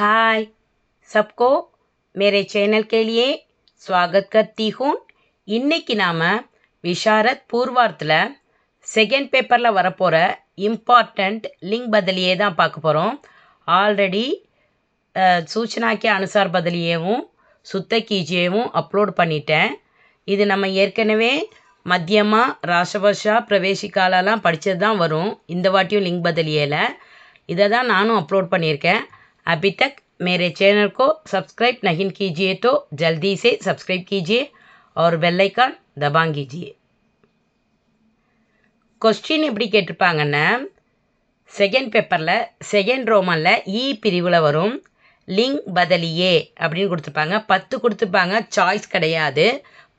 हाय सबको मेरे चैनल के लिए स्वागत करती हूँ. இன்னைக்கு நாம விஷாரத் பூர்வார்த்தில் செகண்ட் பேப்பரில் வரப்போகிற இம்பார்ட்டண்ட் லிங்க் बदलिए தான் பார்க்க போகிறோம். ஆல்ரெடி सूचना के अनुसार बदलिएவும் சுத்த கீஜியேவும் அப்லோட் பண்ணிட்டேன். இது நம்ம ஏற்கனவே மத்தியமா ராஷ்டிரபாஷா பிரவேசிக்காலெல்லாம் படித்தது தான் வரும். இந்த வாட்டியும் லிங்க் बदलिएல இதை தான் நானும் அப்லோட் பண்ணியிருக்கேன். अभी तक मेरे चैनल को सब्सक्राइब नहीं कीजिए तो जल्दी से सब्सक्राइब कीजिए और बेल आइकन दबा कीजिए. क्वेश्चन எப்படி கேட்டிருப்பாங்கன்னா, செகண்ட் பேப்பரில் செகண்ட் ரோமனில் இ பிரிவில் வரும். லிங்க் बदलिए அப்படின்னு கொடுத்துருப்பாங்க. 10 கொடுத்துருப்பாங்க. சாய்ஸ் கிடையாது.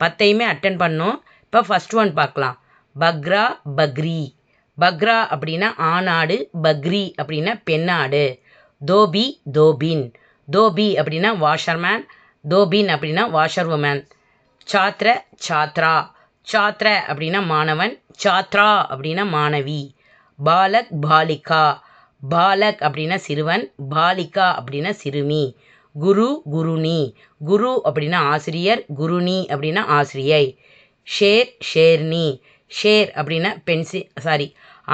10ஐயுமே அட்டன் பண்ணும். இப்போ ஃபஸ்ட் ஒன் பார்க்கலாம். பக்ரா பக்ரி. பக்ரா அப்படின்னா ஆணாடு, பக்ரி அப்படின்னா பெண்ணாடு. தோபி தோபின். தோபி அப்படின்னா வாஷர்மேன், தோபின் அப்படின்னா வாஷர் உமன். சாத்ர சாத்ரா. சாத்ர அப்படின்னா மாணவன், சாத்ரா அப்படின்னா மாணவி. பாலக் பாலிகா. பாலக் அப்படின்னா சிறுவன், பாலிகா அப்படின்னா சிறுமி. குரு குருனி. குரு அப்படின்னா ஆசிரியர், குருனி அப்படின்னா ஆசிரியை. ஷேர் ஷேர்னி. ஷேர் அப்படின்னா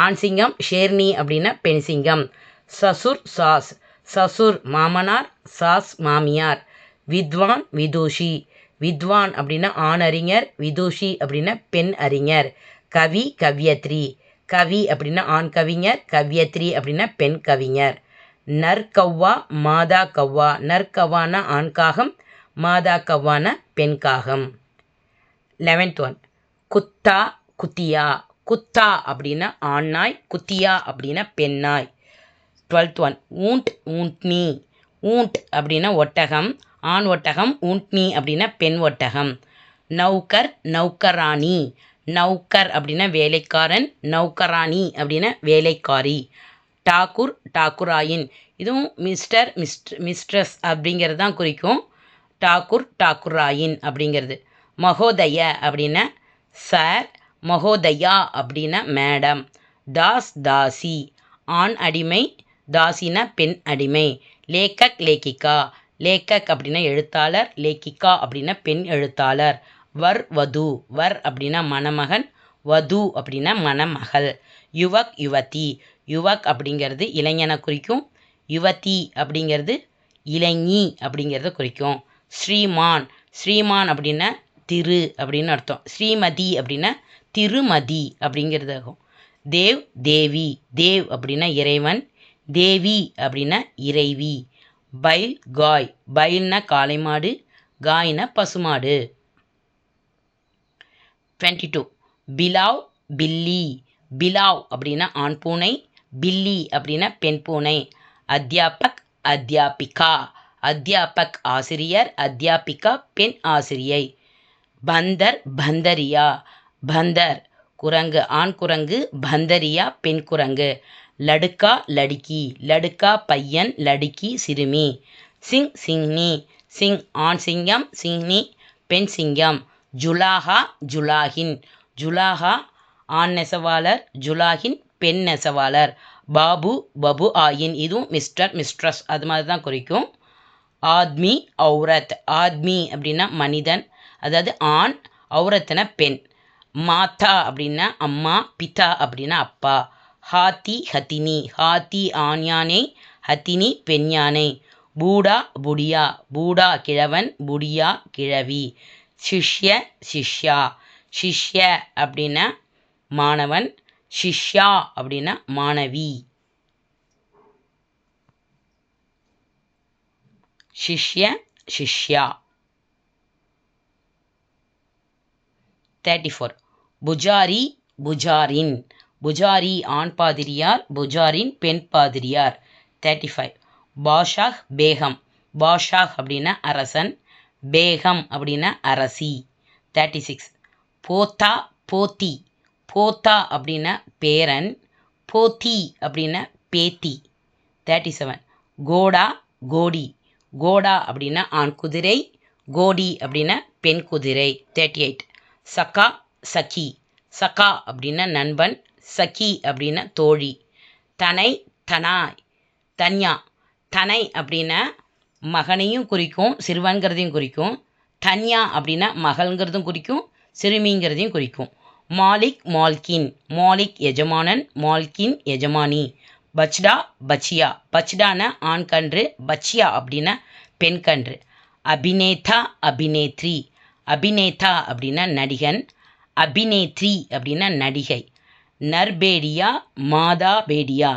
ஆண் சிங்கம், ஷேர்னி அப்படின்னா பெண் சிங்கம். சசுர் சாஸ். சசுர் மாமனார், சாஸ் மாமியார். வித்வான் விதூஷி. வித்வான் அப்படின்னா ஆண் அறிஞர், விதூஷி அப்படின்னா பெண் அறிஞர். கவி கவ்யத்ரி. கவி அப்படின்னா ஆண் கவிஞர், கவ்யத்ரி அப்படின்னா பெண் கவிஞர். நற்கவ்வா மாதா கவ்வா. நற்கவ்வான ஆண் காகம், மாதா கவ்வான பெண் காகம். 11th ஒன் குத்தா குத்தியா. குத்தா அப்படின்னா ஆண் நாய், குத்தியா அப்படின்னா பெண் நாய். 12th one wound ஊண்ட்னி. ஊண்ட் அப்படின்னா ஒட்டகம், ஆண் ஒட்டகம். ஊண்ட்னி அப்படின்னா பெண் ஒட்டகம். நௌக்கர் நௌக்கராணி. நௌக்கர் அப்படின்னா வேலைக்காரன், நௌக்கராணி அப்படின்னா வேலைக்காரி. டாக்கூர் டாக்குராயின். இதுவும் மிஸ்டர் மிஸ்ட்ரஸ் அப்படிங்கிறது தான் குறிக்கும். டாக்கூர் டாக்குராயின் அப்படிங்கிறது. மகோதய அப்படின்னா சார், மகோதயா அப்படின்னா மேடம். தாஸ் தாசி. ஆண் அடிமை, தாசினா பெண் அடிமை. லேக்கக் லேக்கிகா. லேக்கக் அப்படின்னா எழுத்தாளர், லேக்கிகா அப்படின்னா பெண் எழுத்தாளர். வர் வது. வர் அப்படின்னா மணமகன், வது அப்படின்னா மணமகள். யுவக் யுவதி. யுவக் அப்படிங்கிறது இளைஞனை குறிக்கும், யுவதி அப்படிங்கிறது இளைஞி அப்படிங்கிறத குறிக்கும். ஸ்ரீமான். ஸ்ரீமான் அப்படின்னா திரு அப்படின்னு அர்த்தம். ஸ்ரீமதி அப்படின்னா திருமதி அப்படிங்கிறது ஆகும். தேவ் தேவி. தேவ் அப்படின்னா இறைவன், தேவி அப்படின்னா இறைவி. பைல் காய். பைல்னா காளை மாடு, காய்னா பசுமாடு. 22 பிலாவ் பில்லி. பிலாவ் அப்படின்னா ஆண் பூனை, பில்லி அப்படின்னா பெண் பூனை. அத்தியாபக் அத்தியாபிகா. அத்தியாபக் ஆசிரியர், அத்தியாபிகா பெண் ஆசிரியை. பந்தர் பந்தரியா. பந்தர் குரங்கு, ஆண் குரங்கு, பந்தரியா பெண் குரங்கு. லடுக்கா லடுக்கி. லடுக்கா பையன், லடுக்கி சிறுமி. சிங் சிங்னி. சிங் ஆண் சிங்கம், சிங்னி பெண் சிங்கம். ஜுலாஹா ஜுலாஹின். ஜுலாஹா ஆண் நெசவாளர், ஜுலாஹின் பெண் நெசவாளர். பாபு பபு ஆயின். இதுவும் மிஸ்டர் மிஸ்ட்ரஸ் அது மாதிரி தான் குறிக்கும். ஆத்மி ஔரத். ஆத்மி அப்படின்னா மனிதன், அதாவது ஆண், ஔரத்னா பெண். மாதா அப்படின்னா அம்மா, பிதா அப்படின்னா அப்பா. ஹாத்தி ஹத்தினி. ஹாத்தி ஆண் யானை, ஹத்தினி பெண் யானை. பூடா புடியா. பூடா கிழவன், புடியா கிழவி. சிஷ்ய சிஷ்யா. சிஷ்ய அப்படின்னா மாணவன், சிஷ்யா அப்படின்னா மாணவி. சிஷ்ய சிஷ்யா. 34 புஜாரி புஜாரின். புஜாரி ஆண் பாதிரியார், புஜாரின் பெண் பாதிரியார். 35 பாஷாக் பேகம். பாஷாக் அப்படின்னா அரசன், பேகம் அப்படின்னா அரசி. 36 போத்தா போத்தி. போத்தா அப்படின்னா பேரன், போத்தி அப்படின்னா பேத்தி. 37 கோடா கோடி. கோடா அப்படின்னா ஆண் குதிரை, கோடி அப்படின்னா பெண் குதிரை. 38 சகா சகி. சகா அப்படின்னா நண்பன், சகி அப்படின்னா தோழி. தனை தனாய். தன்யா. தனை அப்படின்னா மகனையும் குறிக்கும் சிறுவன்கிறதையும் குறிக்கும். தன்யா அப்படின்னா மகள்ங்கிறதும் குறிக்கும் சிறுமிங்கிறதையும் குறிக்கும். மாலிக் மால்கின், மாலிக் எஜமானன், மால்கின் எஜமானி. பச்டா பச்சியா, பச்டான ஆண் கன்று, பச்சியா அப்படின்னா பெண் கன்று. அபிநேதா அபிநேத்ரி, அபிநேதா அப்படின்னா நடிகன், அபிநேத்ரி அப்படின்னா நடிகை. நர்பேடியா மாதா பேடியா,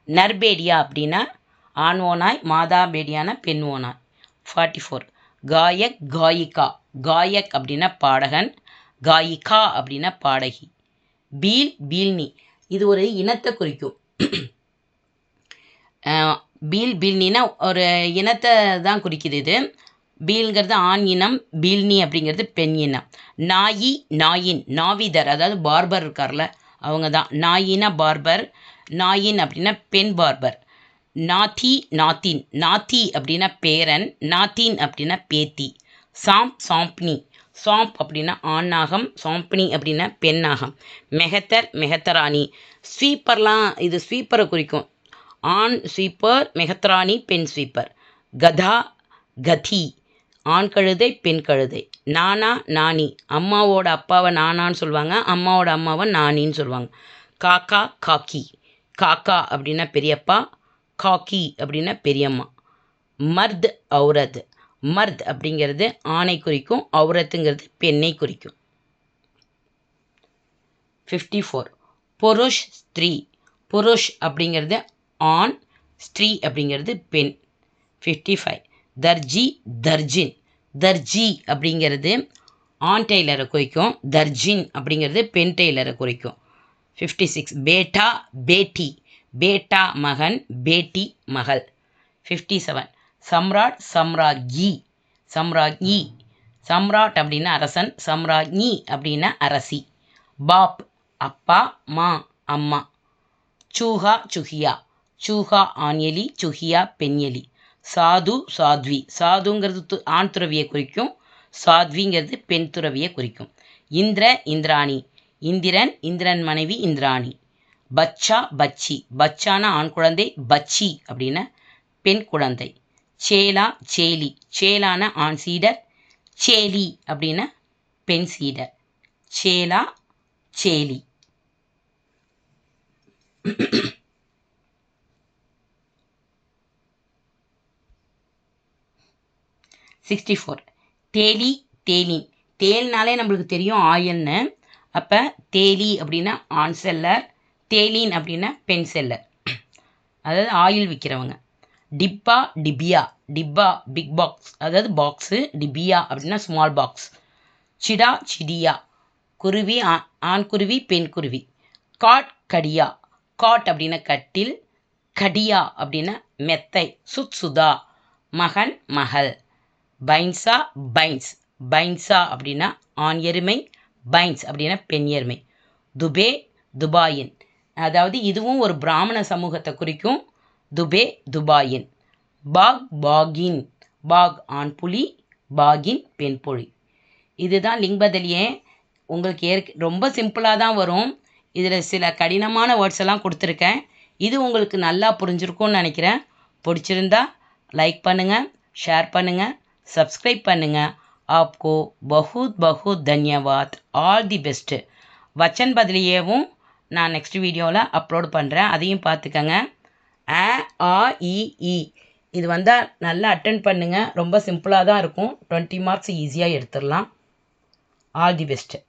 நர்பேடியா அப்படின்னா ஆண் ஓனாய், மாதா பேடியான பெண் ஓனாய். 44. காயக் காயிகா, காயக் அப்படின்னா பாடகன், காயிகா அப்படின்னா பாடகி. பீல் பீல்னி, இது ஒரு இனத்தை குறிக்கும். பீல் பீல்னினா ஒரு இனத்தை தான் குறிக்குது இது. பீல்ங்கிறது ஆண் இனம், பீல்னி அப்படிங்கிறது பெண் இனம். நாயி நாயின், நாவிதர் அதாவது பார்பர் இருக்கார்ல அவங்க தான். நாயினா பார்பர், நாயின் அப்படின்னா பெண் பார்பர். நாத்தி நாத்தின், நாத்தி அப்படின்னா பேரன், நாத்தின் அப்படின்னா பேத்தி. சாம்ப் சாம்ப்னி, சாம்ப் அப்படின்னா ஆண் நாகம், சாம்பினி அப்படின்னா பெண் நாகம். மெஹத்தர் மெஹத்தராணி, ஸ்வீப்பர்லாம் இது ஸ்வீப்பரை குறிக்கும். ஆண் ஸ்வீப்பர், மெஹத்ராணி பெண் ஸ்வீப்பர். கதா கதி, ஆண் கழுதை பெண் கழுதை. நானா நானி, அம்மாவோட அப்பாவை நானான்னு சொல்லுவாங்க, அம்மாவோட அம்மாவை நானின்னு சொல்லுவாங்க. காக்கா காக்கி, காக்கா அப்படின்னா பெரியப்பா, காக்கி அப்படின்னா பெரியம்மா. மர்த் ஔரத், மர்த் அப்படிங்கிறது ஆணை குறிக்கும், ஔரத்துங்கிறது பெண்ணை குறிக்கும். 54. புருஷ் ஸ்திரீ, புருஷ் அப்படிங்கிறது ஆண், ஸ்திரீ அப்படிங்கிறது பெண். 55. தர்ஜி தர்ஜின், தர்ஜி அப்படிங்கிறது ஆண் டெய்லரை குறிக்கும், தர்ஜின் அப்படிங்கிறது பெண் டெய்லரை குறிக்கும். 56. பேட்டா பேட்டி, பேட்டா மகன், பேட்டி மகள். 57. சம்ராட் சம்ராஜி, சம்ராஜி, சம்ராட் அப்படின்னா அரசன், சம்ராஜி அப்படின்னா அரசி. பாப் அப்பா, மா அம்மா. சூஹா சுஹியா, சூஹா ஆண் எலி, சுஹியா பெண் எலி. சாது சாத்வி, சாதுங்கிறது ஆண் துறவியை குறிக்கும், சாத்விங்கிறது பெண் துறவியை குறிக்கும். இந்திர இந்திராணி, இந்திரன், இந்திரன் மனைவி இந்திராணி. பச்சா பச்சி, பச்சான ஆண் குழந்தை, பச்சி அப்படின்னா பெண் குழந்தை. சேலா சேலி, சேலான ஆண் சீடர், சேலி அப்படின்னா பெண் சீடர். சேலா சேலி. 64. தேலி தேலின், தேல்னாலே நம்மளுக்கு தெரியும் ஆயில்னு. அப்போ தேலி அப்படின்னா ஆண் செல்லர், தேலின் அப்படின்னா பெண் செல்லர், அதாவது ஆயில் விற்கிறவங்க. டிப்பா டிபியா, டிப்பா பிக் பாக்ஸ் அதாவது பாக்ஸு, டிபியா அப்படின்னா ஸ்மால் பாக்ஸ். சிடா சிடியா, குருவி ஆண் குருவி பெண் குருவி. காட் கடியா, காட் அப்படின்னா கட்டில், கடியா அப்படின்னா மெத்தை, சுத் சுதா மகன் மகள். பைன்ஸா பைன்ஸ், பைன்ஸா அப்படின்னா ஆண் எருமை, பைன்ஸ் அப்படின்னா பெண் எருமை. துபே துபாயின், அதாவது இதுவும் ஒரு பிராமண சமூகத்தை குறிக்கும், துபே துபாயின். பாக் பாகின், பாக் ஆண் புலி, பாகின் பெண் புலி. இதுதான் லிங்பதலியே. உங்களுக்கு ரொம்ப சிம்பிளாக தான் வரும். இதில் சில கடினமான வேர்ட்ஸ் எல்லாம் கொடுத்துருக்கேன். இது உங்களுக்கு நல்லா புரிஞ்சிருக்கும்னு நினைக்கிறேன். பிடிச்சிருந்தா லைக் பண்ணுங்கள், ஷேர் பண்ணுங்கள், सब्सक्राइब பண்ணுங்க. आपको बहुत बहुत धन्यवाद. All the best. வச்சன் பதிலியேவும் நான் நெக்ஸ்ட் வீடியோவில் அப்லோட் பண்ணுறேன், அதையும் பார்த்துக்கங்க. அ ஆ இ ஈ இது வந்தால் நல்லா அட்டென்ட் பண்ணுங்கள். ரொம்ப சிம்பிளாக தான் இருக்கும். 20 மார்க்ஸ் ஈஸியாக எடுத்துடலாம். All the best.